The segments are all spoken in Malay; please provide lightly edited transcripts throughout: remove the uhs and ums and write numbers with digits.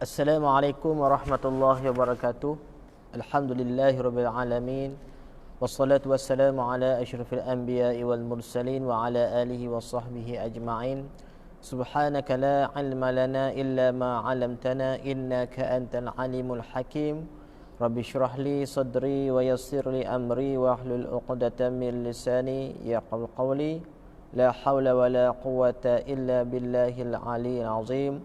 Assalamualaikum warahmatullahi wabarakatuh. Alhamdulillahirabbil alamin. Wassalatu wassalamu ala asyrafil anbiya'i wal mursalin wa ala alihi wa sahbihi ajma'in. Subhanaka la ilma lana illa ma 'allamtana innaka antal alimul hakim. Rabbi shrah li sadri wa yassir li amri wa hlul 'uqdatam min lisani yafqahu qawli. La haula wa la quwwata illa billahil aliyyil azim.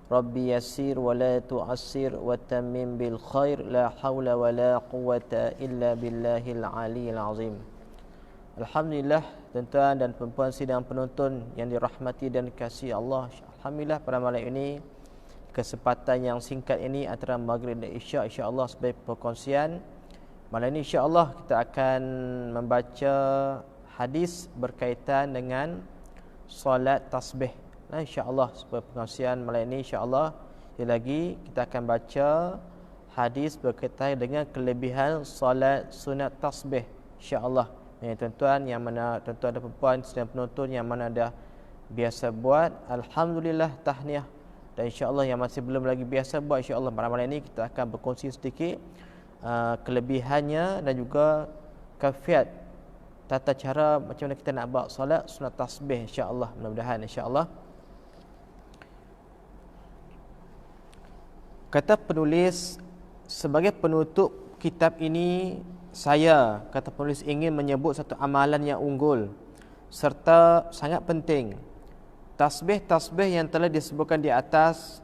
Rabbi yassir wa la tu'assir wa tammim bil khair. La hawla wa la quwwata illa billahil aliyyil azim. Alhamdulillah, tuan-tuan dan puan-puan sidang penonton yang dirahmati dan dikasihi Allah. Alhamdulillah pada malam ini, kesempatan yang singkat ini antara maghrib dan isyak, insya-Allah sebagai perkongsian. Malam ini insya-Allah kita akan membaca hadis berkaitan dengan solat tasbih. Nah, insya-Allah sebagai pengajian malam ini insya-Allah lagi kita akan baca hadis berkaitan dengan kelebihan solat sunat tasbih insya-Allah. Tuan-tuan yang mana tuan-tuan dan puan sedang penonton yang mana dah biasa buat, alhamdulillah tahniah, dan insya-Allah yang masih belum lagi biasa buat, insya-Allah malam ini kita akan berkongsi sedikit kelebihannya dan juga kafiat tata cara macam mana kita nak buat solat sunat tasbih insya-Allah. Mudah-mudahan insya-Allah. Kata penulis, sebagai penutup kitab ini, saya, kata penulis, ingin menyebut satu amalan yang unggul serta sangat penting. Tasbih-tasbih yang telah disebutkan di atas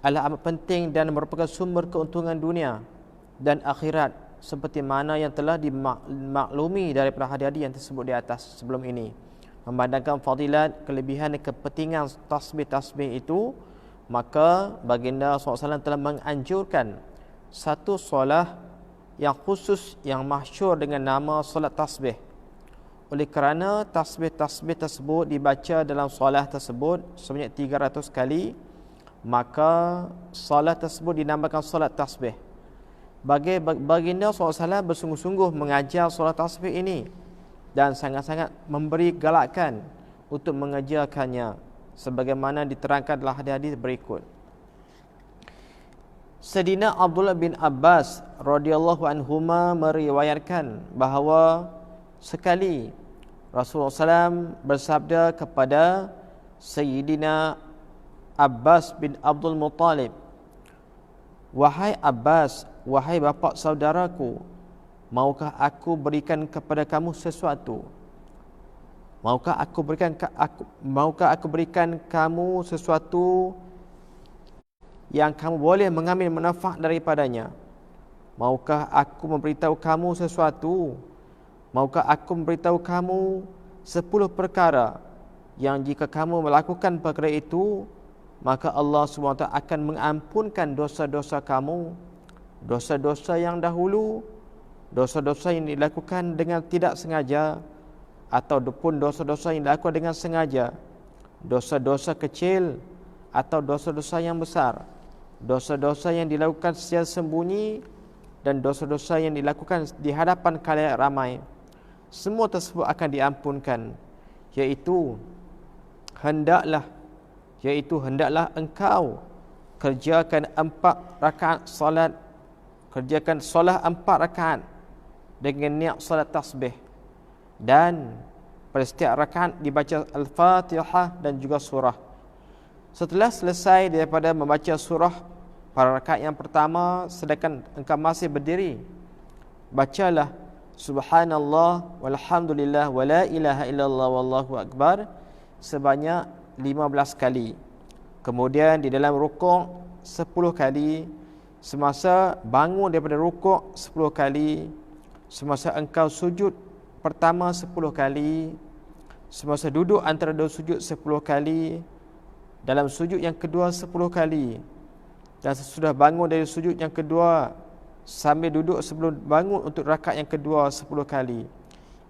adalah amat penting dan merupakan sumber keuntungan dunia dan akhirat, seperti mana yang telah dimaklumi daripada hadis-hadis yang tersebut di atas sebelum ini. Memandangkan fadilat, kelebihan dan kepentingan tasbih-tasbih itu, maka baginda SAW telah menganjurkan satu solat yang khusus yang masyhur dengan nama solat tasbih. Oleh kerana tasbih-tasbih tersebut dibaca dalam solat tersebut sebanyak 300 kali, maka solat tersebut dinamakan solat tasbih. Baginda SAW bersungguh-sungguh mengajar solat tasbih ini dan sangat-sangat memberi galakan untuk mengajarkannya, sebagaimana diterangkan dalam hadis-hadis berikut. Sayyidina Abdullah bin Abbas radhiyallahu anhuma meriwayatkan bahawa sekali Rasulullah SAW bersabda kepada Sayyidina Abbas bin Abdul Muttalib, "Wahai Abbas, wahai bapa saudaraku, maukah aku berikan kepada kamu sesuatu? Maukah aku berikan kamu sesuatu yang kamu boleh mengambil manfaat daripadanya? Maukah aku memberitahu kamu sesuatu? Maukah aku memberitahu kamu 10 perkara yang jika kamu melakukan perkara itu, maka Allah SWT akan mengampunkan dosa-dosa kamu, dosa-dosa yang dahulu, dosa-dosa yang dilakukan dengan tidak sengaja, ataupun dosa-dosa yang dilakukan dengan sengaja, dosa-dosa kecil atau dosa-dosa yang besar, dosa-dosa yang dilakukan secara sembunyi dan dosa-dosa yang dilakukan di hadapan khalayak ramai. Semua tersebut akan diampunkan, iaitu hendaklah engkau kerjakan 4 rakaat solat, kerjakan solat 4 rakaat dengan niat solat tasbih, dan pada setiap rakaat dibaca Al-Fatihah dan juga surah. Setelah selesai daripada membaca surah pada rakaat yang pertama, sedangkan engkau masih berdiri, bacalah Subhanallah walhamdulillah wa la ilaha illallah wallahu akbar sebanyak 15 kali. Kemudian di dalam rukuk 10 kali, semasa bangun daripada rukuk 10 kali, semasa engkau sujud pertama 10 kali, semasa duduk antara dua sujud 10 kali, dalam sujud yang kedua 10 kali, dan sesudah bangun dari sujud yang kedua sambil duduk sebelum bangun untuk rakaat yang kedua 10 kali.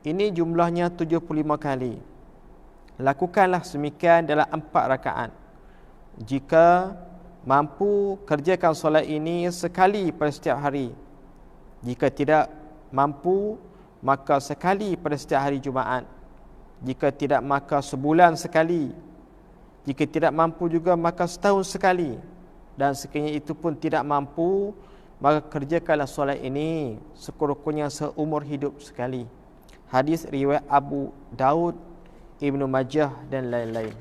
Ini jumlahnya 75 kali. Lakukanlah semikian dalam 4 rakaat. Jika mampu, kerjakan solat ini sekali pada setiap hari. Jika tidak mampu, maka sekali pada setiap hari Jumaat. Jika tidak, maka sebulan sekali. Jika tidak mampu juga, maka setahun sekali. dan sekiranya itu pun tidak mampu, maka kerjakanlah solat ini sekurang-kurangnya seumur hidup sekali. Hadis riwayat Abu Daud, Ibnu Majah dan lain-lain.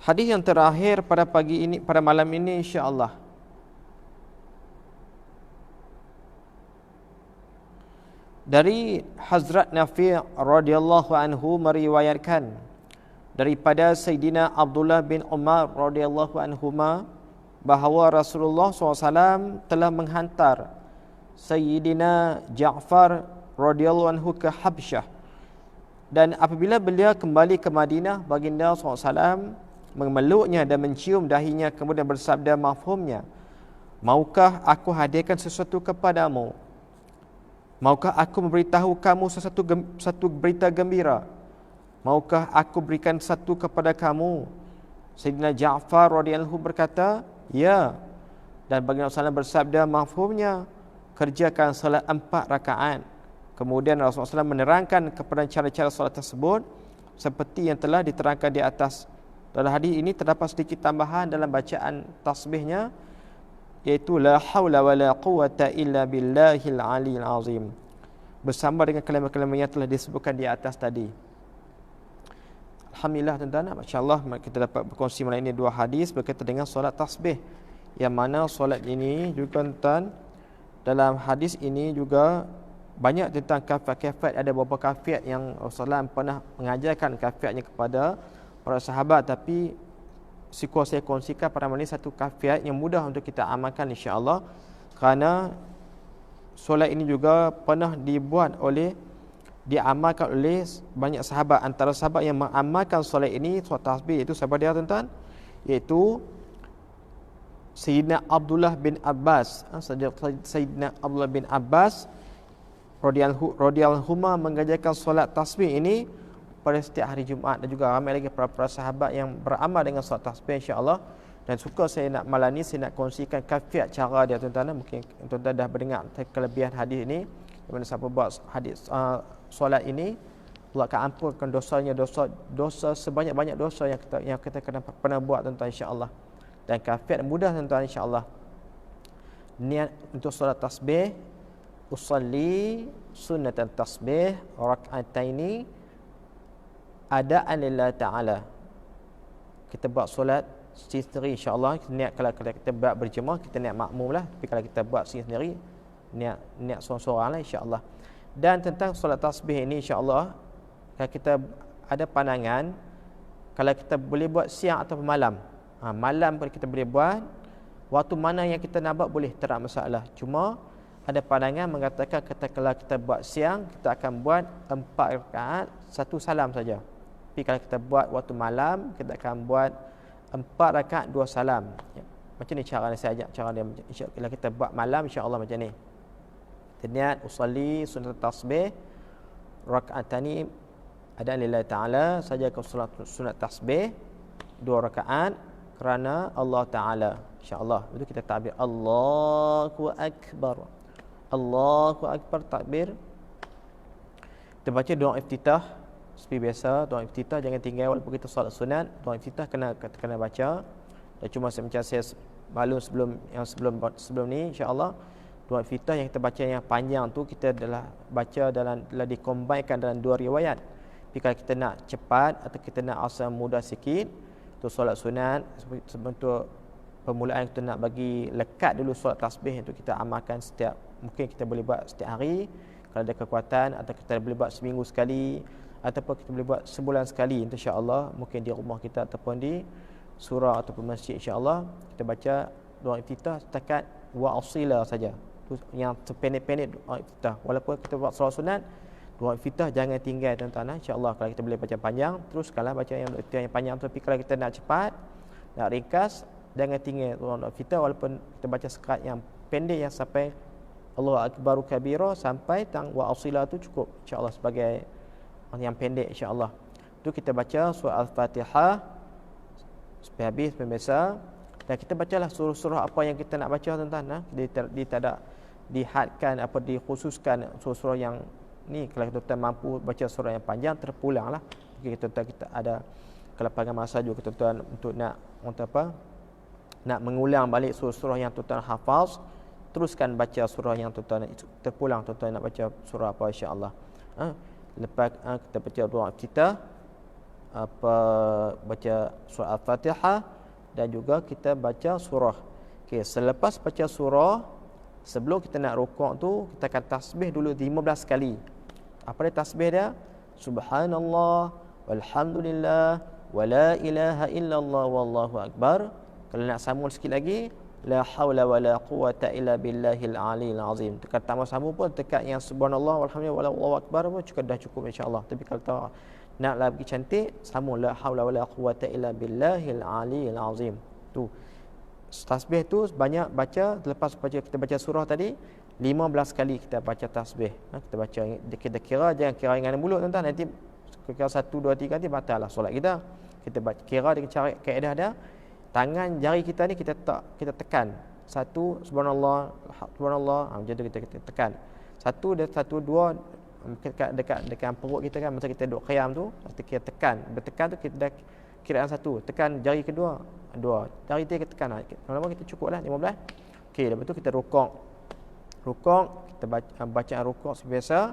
Hadis yang terakhir pada pagi ini, pada malam ini insya-Allah, dari Hazrat Nafi' radhiyallahu anhu meriwayatkan daripada Sayyidina Abdullah bin Umar radhiyallahu anhuma bahawa Rasulullah SAW telah menghantar Sayyidina Ja'far radhiyallahu anhu ke Habsyah, dan apabila beliau kembali ke Madinah, baginda SAW memeluknya dan mencium dahinya, kemudian bersabda mafhumnya, maukah aku hadiahkan sesuatu kepadamu? Maukah aku memberitahu kamu satu berita gembira? Maukah aku berikan satu kepada kamu? Sayyidina Ja'far radhiyallahu anhu berkata, ya. Dan baginda SAW bersabda mafhumnya, kerjakan salat 4 rakaat. Kemudian Rasulullah SAW menerangkan kepada cara-cara salat tersebut seperti yang telah diterangkan di atas. Dalam hadis ini terdapat sedikit tambahan dalam bacaan tasbihnya, iaitu la haula wala quwata illa billahil aliyil azim, bersama dengan kalimah-kalimah yang telah disebutkan di atas tadi. Alhamdulillah tuan-tuan, masya-Allah kita dapat berkongsi malam ini 2 hadis berkaitan dengan solat tasbih, yang mana solat ini juga tuan-tuan, dalam hadis ini juga banyak tentang kafiat-kafiat. Ada beberapa kafiat yang Rasulullah pernah mengajarkan kafiatnya kepada para sahabat, tapi saya kongsikan pada malam ini satu kafiat yang mudah untuk kita amalkan insya-Allah, kerana solat ini juga pernah diamalkan oleh banyak sahabat. Antara sahabat yang mengamalkan solat ini, solat tasbih, itu siapa dia tuan-tuan? Iaitu Sayyidina Abdullah bin Abbas. Sayyidina Abdullah bin Abbas radhiyallahu anhuma mengajarkan solat tasbih ini pada setiap hari Jumaat, dan juga ramai lagi para sahabat yang beramal dengan solat tasbih insya-Allah. Dan suka saya nak malam ni saya nak kongsikan kafiat cara dia tuan-tuan. Mungkin tuan-tuan dah mendengar kelebihan hadis ini, di mana siapa buat hadis solat ini, Allah akan ampunkan dosanya, dosa sebanyak-banyak dosa yang kita pernah buat tuan-tuan insya-Allah. Dan kafiat mudah tuan-tuan insya-Allah. Niat untuk solat tasbih, usalli sunnatan tasbih rak'ataini adaan lillah ta'ala. Kita buat solat sendiri insya-Allah. Niat kalau kita buat berjemaah, kita niat makmum lah. Tapi kalau kita buat sendiri, niat seorang-seorang lah insya-Allah. Dan tentang solat tasbih ini insya-Allah, kalau kita ada pandangan, kalau kita boleh buat siang atau malam. Malam pun kita boleh buat, waktu mana yang kita nak buat boleh, tak ada masalah. Cuma ada pandangan mengatakan kalau kita buat siang, kita akan buat 4 rakaat, 1 salam saja. Tapi kalau kita buat waktu malam, kita akan buat 4 rakaat 2 salam. Ya. Macam ni cara saya ajak cara dia. Kalau kita buat malam insya-Allah macam ni. Kita niat usalli sunnat tasbih rak'atani adaan lillahi ta'ala, saja ke sunat tasbih 2 rakaat kerana Allah Ta'ala insya-Allah. Itu kita takbir Allahu Akbar. Allahu Akbar, takbir. Kita baca doa iftitah seperti biasa. Doa iftitah jangan tinggal walaupun kita solat sunat. Doa iftitah kena baca. Dan cuma macam saya maklum sebelum ni insya-Allah, doa iftitah yang kita baca yang panjang tu kita adalah baca dalam dikombinkan dalam 2 riwayat. Tapi kalau kita nak cepat atau kita nak asal mudah sikit, tu solat sunat sebentuk permulaan kita nak bagi lekat dulu solat tasbih, itu kita amalkan setiap, mungkin kita boleh buat setiap hari kalau ada kekuatan, atau kita boleh buat seminggu sekali, ataupun kita boleh buat sebulan sekali insya-Allah, mungkin di rumah kita ataupun di surau ataupun masjid insya-Allah. Kita baca doa iftitah setakat wa asila saja, tu yang sependek-pendek doa iftitah. Walaupun kita buat solat sunat, doa iftitah jangan tinggal tuan-tuan insya-Allah. Kalau kita boleh baca panjang, teruskanlah baca yang panjang. Tapi kalau kita nak cepat, nak ringkas, jangan tinggal doa iftitah. Walaupun kita baca sekat yang pendek yang sampai Allahu Akbaru kabira sampai tang wa asila tu cukup insya-Allah sebagai yang pendek insya-Allah. Tu kita baca surah Al-Fatihah sampai habis pemirsa, dan kita bacalah surah-surah apa yang kita nak baca tuan-tuan. Dia tak dihadkan apa dikhususkan surah-surah yang ni. Kalau kita mampu baca surah yang panjang, terpulanglah. Mungkin kita ada kelapangan masa juga tuan-tuan untuk nak nak mengulang balik surah-surah yang tuan-tuan hafaz, teruskan baca surah yang tuan-tuan terpulang tuan-tuan nak baca surah apa insya-Allah. Lepas kita baca doa kita baca surah Al-Fatihah dan juga kita baca surah. Okey, selepas baca surah, sebelum kita nak rukuk tu kita akan tasbih dulu 15 kali. Apa dia tasbih dia? Subhanallah walhamdulillah wala ilaha illallah wallahu akbar. Kalau nak sambung sikit lagi, la haula wala quwata illa billahil aliyil azim. Tekan tambah sambung pun tekan yang subhanallah walhamdulillah wallahu akbar pun dah cukup insya-Allah. Tapi kalau tahu nak lagi cantik, sambung la haula wala quwata illa billahil aliyil azim. Tu tasbih tu banyak baca. Lepas kita baca surah tadi 15 kali kita baca tasbih. Kita baca, kita kira, jangan kira dengan mulut tuan-tuan, nanti kira 1 2 3 nanti batal lah solat kita. Kita baca, kira dengan cara kaedah dia, tangan jari kita ni kita tekan. 1 subhanallah macam tu kita tekan. 1 dan 1 2 dekat perut kita kan, masa kita duduk qiyam tu, kita tekan. Bertekan tu kita dah kiraan 1, tekan jari kedua 2, jari ketiga kita tekan. Lama-lama kita cukuplah 15. Okey, lepas tu kita rukuk, kita bacaan rukuk sebiasa,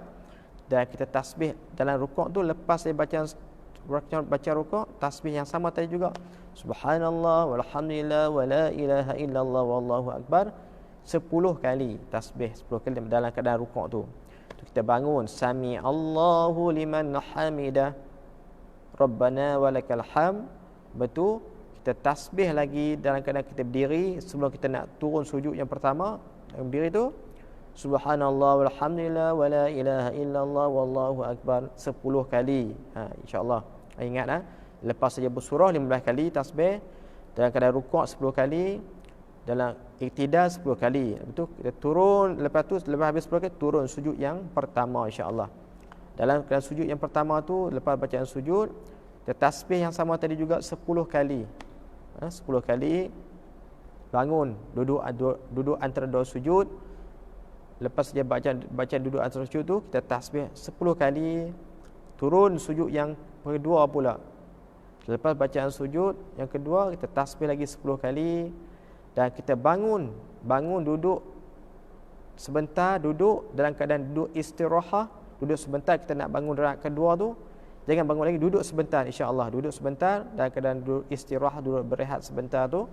dan kita tasbih dalam rukuk tu. Lepas saya baca rukuk, tasbih yang sama tadi juga, subhanallah walhamdulillah wala ilaha illallah wallahu akbar 10 kali tasbih, 10 kali dalam keadaan rukuk tu. Kita bangun, sami Allahu liman hamidah rabbana walakal ham. Betul, kita tasbih lagi dalam keadaan kita berdiri. Sebelum kita nak turun sujud yang pertama, berdiri tu subhanallah walhamdulillah wala ilaha illallah wallahu akbar 10 kali. InsyaAllah ingat lepas saja bersurah 15 kali tasbih, dalam keadaan rukuk 10 kali, dalam iktidal 10 kali. Betul, kita turun, lepas habis 10 kali turun sujud yang pertama insya-Allah. Dalam keadaan sujud yang pertama tu, lepas bacaan sujud, kita tasbih yang sama tadi juga 10 kali. 10 kali bangun, duduk antara dua sujud. Lepas saja bacaan duduk antara sujud tu, kita tasbih 10 kali, turun sujud yang kedua pula. Lepas bacaan sujud yang kedua, kita tasbih lagi 10 kali, dan kita bangun duduk sebentar, duduk dalam keadaan duduk istirahat, duduk sebentar. Kita nak bangun rakaat kedua tu, jangan bangun lagi, duduk sebentar insya-Allah, duduk sebentar dalam keadaan duduk istirahat, duduk berehat sebentar tu,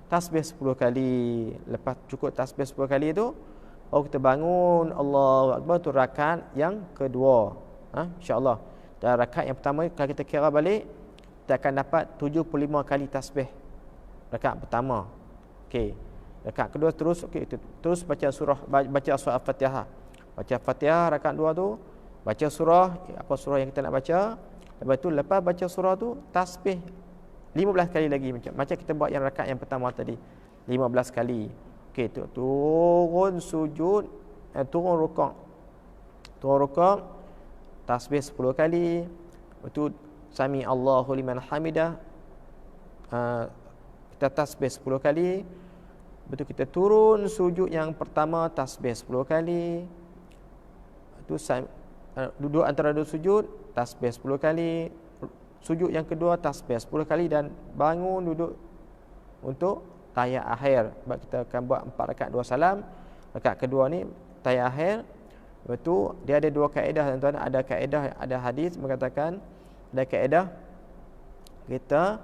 tasbih 10 kali. Lepas cukup tasbih 10 kali tu, kita bangun, Allahu akbar, tu rakaat yang kedua. Insya-Allah. Dan rakaat yang pertama kalau kita kira balik, kita akan dapat 75 kali tasbih rakaat pertama. Okey. Rakaat kedua terus baca surah Al-Fatihah. Baca Fatihah rakaat 2 tu, baca surah, apa surah yang kita nak baca. Lepas tu lepas baca surah tu, tasbih 15 kali lagi macam kita buat yang rakaat yang pertama tadi. 15 kali. Okey, turun sujud, turun rukuk. Tasbih 10 kali. Betul, sami Allahu liman hamidah. Kita tasbih 10 kali. Betul, kita turun sujud yang pertama, tasbih 10 kali. Itu duduk antara dua sujud, tasbih 10 kali. Sujud yang kedua, tasbih 10 kali, dan bangun duduk untuk tahiyat akhir. Sebab kita akan buat 4 rakaat 2 salam. Rakaat kedua ni tahiyat akhir. Betul, dia ada 2 kaedah tuan-tuan. Ada kaedah, ada hadis mengatakan, ada kaedah kita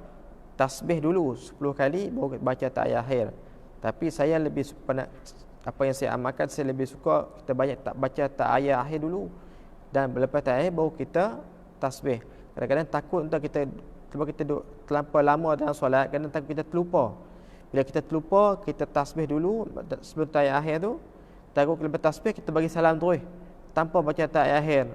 tasbih dulu 10 kali baru baca tahiyat akhir. Tapi saya lebih apa yang saya amalkan, saya lebih suka kita baca tahiyat akhir dulu, dan lepas tahiyat akhir baru kita tasbih. Kadang-kadang takut entah sebab kita duduk terlampau lama dalam solat, kadang takut kita terlupa. Bila kita terlupa, kita tasbih dulu sebelum tahiyat akhir tu. Takut lepas tasbih kita bagi salam terus tanpa baca tahiyat akhir,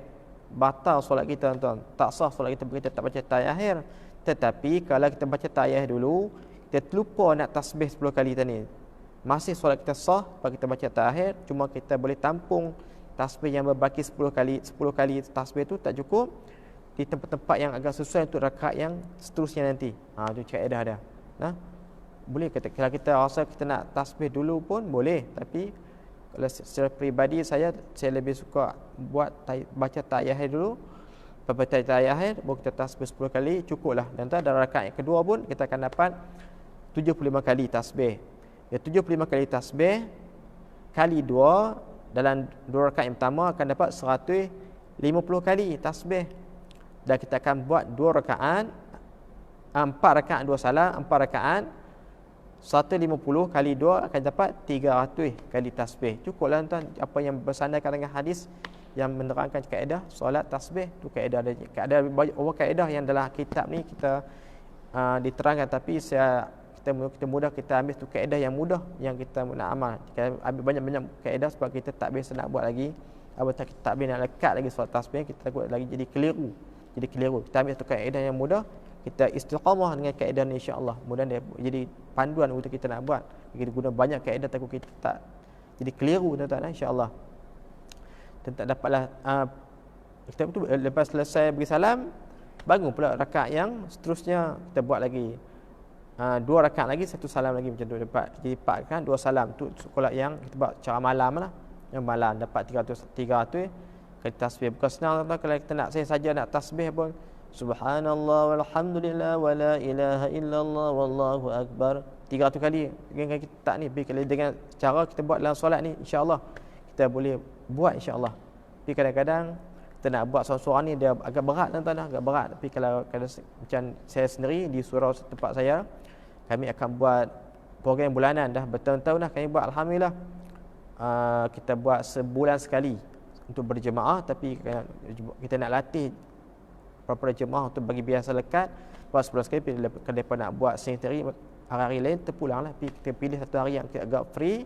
batal solat kita tuan-tuan. Tak sah solat kita bila kita tak baca tahiyat akhir. Tetapi kalau kita baca tahiyat dulu, kita terlupa nak tasbih 10 kali tadi, masih solat kita sah. Kalau kita baca tahiyat akhir, cuma kita boleh tampung tasbih yang berbaki 10 kali tasbih tu tak cukup, di tempat-tempat yang agak sesuai untuk rakaat yang seterusnya nanti. Itu kaedah dia. Boleh kalau kita rasa kita nak tasbih dulu pun boleh, tapi kalau secara peribadi saya lebih suka baca tahiyat akhir dulu. Lepas tahiyat akhir baru kita tasbih 10 kali, cukuplah. Dan dalam rakaat yang kedua pun kita akan dapat 75 kali tasbih. Ya 75 kali tasbih kali 2 dalam 2 rakaat yang pertama akan dapat 150 kali tasbih. Dan kita akan buat 2 rakaat, 4 rakaat 2 salam, 4 rakaat 150 kali 2 akan dapat 300 kali tasbih. Cukuplah tuan apa yang bersandarkan dengan hadis yang menerangkan kaedah solat tasbih tu, kaedah kaedah yang dalam kitab ni kita diterangkan, tapi kita mudah kita ambil tu kaedah yang mudah yang kita nak amal. Kita ambil banyak-banyak kaedah sebab kita tak biasa nak buat lagi, kita tak biasa nak lekat lagi solat tasbih, kita takut lagi jadi keliru. Kita ambil tu kaedah yang mudah, kita istiqamah dengan kaedah ni, insya-Allah mudah dia jadi panduan untuk kita nak buat. Kita guna banyak kaedah takut kita tak jadi keliru tuan-tuan, insya-Allah. Dan tak dapatlah kita tu lepas selesai beri salam, bangun pula rakaat yang seterusnya, kita buat lagi 2 rakaat lagi, 1 salam lagi, macam tu dapat jadi 4 kan, 2 salam tu solat yang kita buat cara malam lah. Yang malam dapat 300 kali tasbih. Bukan senang tuan-tuan. Kalau kita nak saya saja nak tasbih pun subhanallah walhamdulillah wala ilaha illallah wallahu akbar 300 kali dengan kita tak ni. Bila dengan cara kita buat dalam solat ni, insya-Allah kita boleh buat, insya-Allah. Tapi kadang-kadang kita nak buat seorang-seorang ni dia agak berat tuan-tuan, agak berat. Tapi kalau macam saya sendiri di surau tempat saya, kami akan buat program bulanan dah bertahun-tahun dah kami buat, alhamdulillah. Kita buat sebulan sekali untuk berjemaah, tapi kita nak latih para jemaah untuk bagi biasa lekat buat sebulan sekali. Kalau mereka nak buat sendiri hari-hari lain terpulanglah, tapi kita pilih satu hari yang agak free,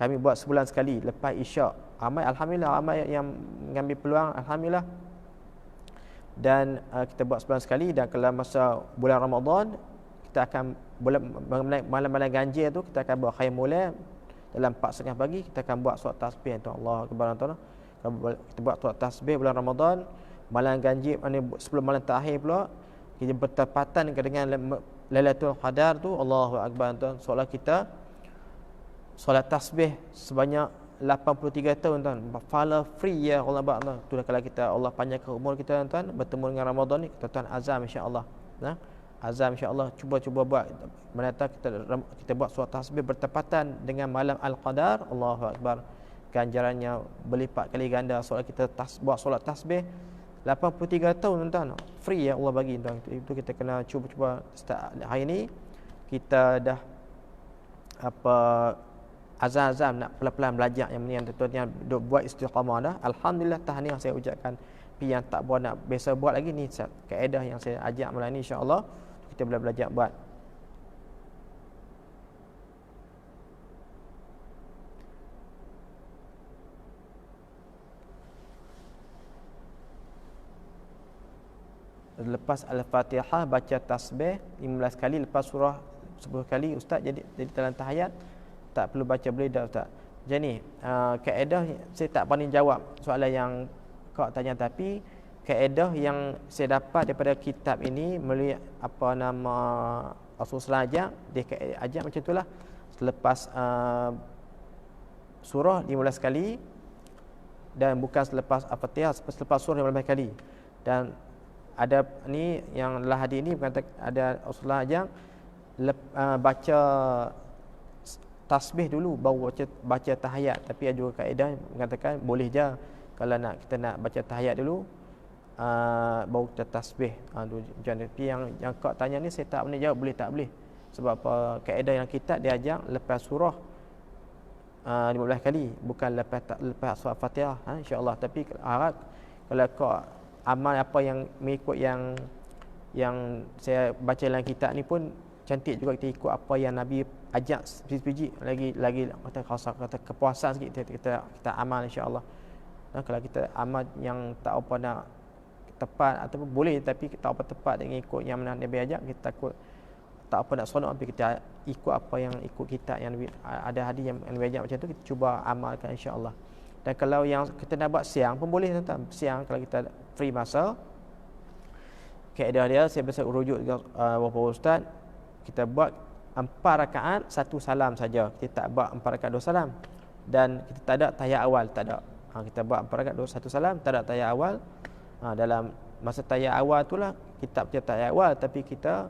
kami buat sebulan sekali lepas isyak. Alhamdulillah ramai yang mengambil peluang, alhamdulillah. Dan kita buat sebulan sekali. Dan kalau masa bulan Ramadan, kita akan malam-malam ganjil tu kita akan buat khair mulai dalam 4:30 pagi, kita akan buat solat tasbih tu. Allah akbar tuan. Kita buat solat tasbih bulan Ramadan, malam ganjil sebelum malam terakhir pula kita bertepatan dengan Lailatul Qadar tu. Allahu akbar tuan. Solat kita solat tasbih sebanyak 83 tahun tuan. Pahala free ya Allah bak tuan. Tu kalau kita Allah panjangkan umur kita tuan, bertemu dengan Ramadan ni, tuan azam insya-Allah. Nah, azam insya-Allah cuba buat menata kita buat solat tasbih bertepatan dengan malam Al-Qadar. Allahu akbar. Ganjarannya berlipat kali ganda. Solat kita buat solat tasbih 83 tahun tuan. Free ya Allah bagi tuan. Itu kita kena cuba start hari ni. Kita dah azam nak pelan-pelan belajar yang ni, yang tuan yang duk buat istiqamah dah. Alhamdulillah, tahniah saya ucapkan. Tapi yang tak buat nak biasa buat lagi ni kaedah yang saya ajak malam ni, insya-Allah kita boleh belajar buat. Lepas Al-Fatihah baca tasbih 15 kali, lepas surah 10 kali. Ustaz, jadi dalam tahiyat tak perlu baca boleh dah Ustaz. Jadi kaedah saya tak pandai jawab soalan yang kau tanya, tapi kaedah yang saya dapat daripada kitab ini melalui Rasulullah ajak, dia ajak macam itulah. Selepas surah 15 kali, dan bukan selepas Al-Fatihah, selepas surah 15 kali. Dan ada ni yang dalam hadis ni berkata ada Rasulullah ajak baca tasbih dulu baru baca tahiyat. Tapi ada juga kaedah mengatakan boleh je kalau kita nak baca tahiyat dulu baru kita tasbih. Tapi yang kau tanya ni saya tak boleh jawab boleh tak boleh. Sebab apa? Kaedah yang kita diajar lepas surah 15 kali, bukan lepas surah Fatihah, insya-Allah. Tapi harap kalau kau amal apa yang mengikut yang saya baca dalam kitab ni pun cantik juga, kita ikut apa yang Nabi ajak sebiji lagi kata kepuasan sikit kita amal, insya-Allah. Kalau kita amal yang tak apa nak tepat ataupun boleh, tapi kita apa tepat dengan ikut yang mana Nabi ajak, kita takut tak apa nak sonok, tapi kita ikut apa yang ikut kitab yang Nabi, ada hadis yang Nabi ajak macam tu, kita cuba amalkan, insya-Allah. Dan kalau yang kita nak buat siang pun boleh tuan-tuan. Siang kalau kita free masa, kaedah dia saya biasa rujuk dengan beberapa ustaz, kita buat 4 rakaat 1 salam saja. Kita tak buat 4 rakaat 2 salam. Dan kita tak ada tahiyat awal, tak ada. Kita buat 4 rakaat 1 salam, tak ada tahiyat awal. Dalam masa tahiyat awal itulah kita baca tahiyat awal, tapi kita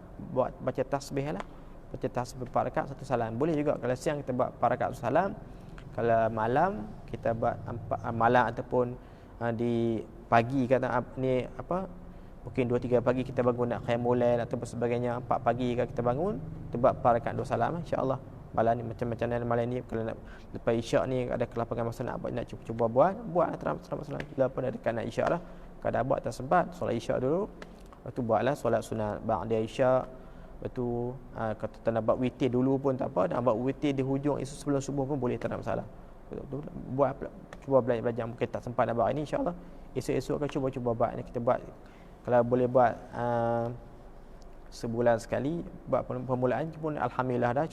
baca tasbih lah. baca tasbih 4 rakaat satu salam. Boleh juga kalau siang kita buat 4 rakaat satu salam. Kalau malam kita buat malam ataupun di pagi kata ni apa, mungkin 2-3 pagi kita bangun nak qiyamul lail ataupun sebagainya, 4 pagi kalau kita bangun kita buat 4 rakaat 2 salam insya-Allah. Malam ni macam-macam malam ni kalau nak lepas isyak ni ada kelapangan masa nak cuba buat terang salam. Bila pun ada dekat nak isyak lah. Kalau dah buat tak sempat solat isyak dulu. Lepas tu buatlah solat sunat ba'da isyak. Lepas tu kata tak nak buat witir dulu pun tak apa, nak buat witir di hujung isu sebelum subuh pun boleh, tak ada masalah. Buat cuba belajar mungkin tak sempat nak buat ini insya-Allah. Esok-esok kan cuba buat ni, kita buat kalau boleh buat sebulan sekali buat permulaan pun alhamdulillah dah.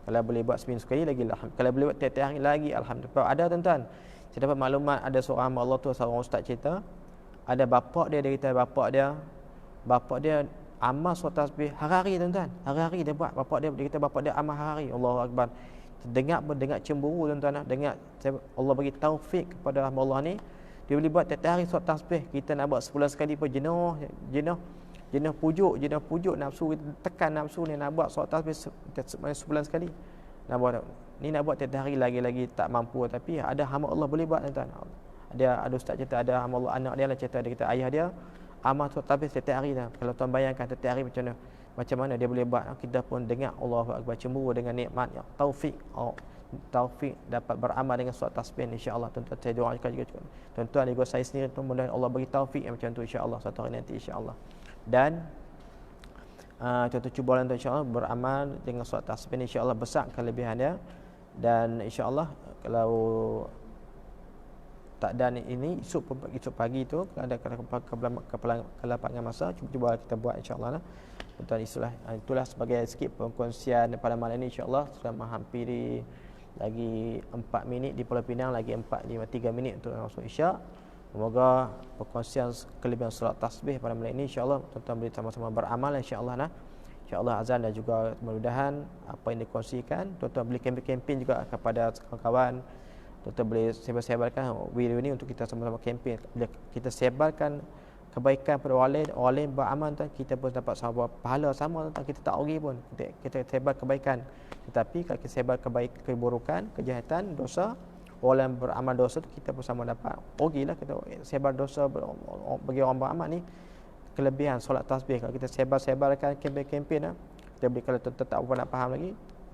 Kalau boleh buat seminggu sekali lagi alhamdulillah. Kalau boleh buat tiap-tiap hari lagi alhamdulillah. Ada tuan-tuan, saya dapat maklumat ada seorang hamba Allah tu, seorang ustaz cerita, ada bapak dia kata bapak dia amal solat tasbih hari-hari tuan-tuan. Hari-hari dia buat. Dia kata bapak dia amal hari-hari. Allahu akbar. Dengar cemburu tuan-tuan, dengar Allah bagi taufik kepada hamba Allah ni. Dia boleh buat tiap hari solat tasbih. Kita nak buat sebulan sekali pun jenuh pujuk nafsu, tekan nafsu ni nak buat solat tasbih sebulan sekali. Nak buat ni, nak buat tiap hari lagi tak mampu, tapi ada hamba Allah boleh buat tuan-tuan. Ada ustaz cerita, ada hamba Allah anak dia lah cerita, dia kata ayah dia amal solat tasbih setiap hari dah. Kalau tuan bayangkan setiap hari macam mana dia boleh buat. Kita pun dengar Allahu akbar, cemburu dengan nikmat yang taufik dapat beramal dengan solat tasbih insya-Allah. Tuan-tuan saya doakan juga tuan-tuan juga saya sendiri tu, mudah Allah bagi taufik yang macam tu insya-Allah satu hari nanti insya-Allah. Dan tuan-tuan cuba insya-Allah beramal dengan solat tasbih insya-Allah, besar kelebihan dia. Dan insya-Allah kalau tak ada ini esok pagi tu kalau ada kelapangan masa cuba kita buat insya-Allah lah. Tuan-tuan itulah sebagai sikit perkongsian pada malam ini insya-Allah. Sudah menghampiri lagi 4 minit di Pulau Pinang, lagi 3 minit untuk masuk isyak. Semoga perkongsian kelebihan solat tasbih pada malam ini insya-Allah tuan-tuan boleh sama-sama beramal insya-Allah nah. Insya-Allah azan dan juga mudah-mudahan apa yang dikongsikan tuan-tuan boleh kempen juga kepada kawan-kawan. Tuan-tuan boleh sebarkan video ni untuk kita sama-sama kempen. Bila kita sebarkan kebaikan pada orang lain beramal, kita pun dapat sama pahala sama, kita tak rugi pun. Kita sebar kebaikan. Tetapi kalau kita sebar keburukan, kejahatan, dosa, orang lain beramal dosa tu, kita pun sama dapat rugilah. Kita sebar dosa bagi orang beramal ni. Kelebihan solat tasbih kalau kita sebarkan kempen kita boleh, kalau tuan-tuan tak apa nak faham lagi,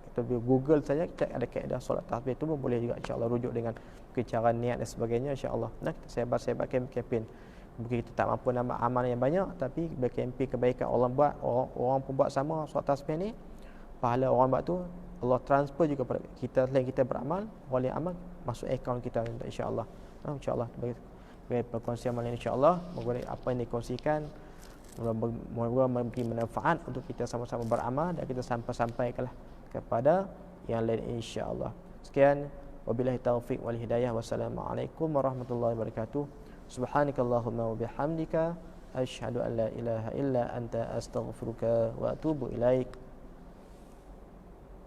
kita boleh Google saja, cek ada kaedah solat tasbih tu pun boleh juga insya-Allah, rujuk dengan cara niat dan sebagainya insya-Allah. Nah, kita sebar kempen. Mungkin kita tak mampu nak amal yang banyak, tapi berkempen kebaikan orang buat, orang pun buat sama solat tasbih ni, pahala orang buat tu Allah transfer juga pada kita. Selain kita beramal, orang yang amal masuk akaun kita insya-Allah. Insya-Allah bagi perkongsian malam insya-Allah, moga apa yang dikongsikan moga memberi manfaat untuk kita sama-sama beramal dan kita sampaikanlah kepada yang lain insya-Allah. Sekian, wabillahi taufiq wal hidayah. Wassalamualaikum warahmatullahi wabarakatuh. Subhanakallahumma wa bihamdika asyhadu an la ilaha illa anta astaghfiruka wa atubu ilaik.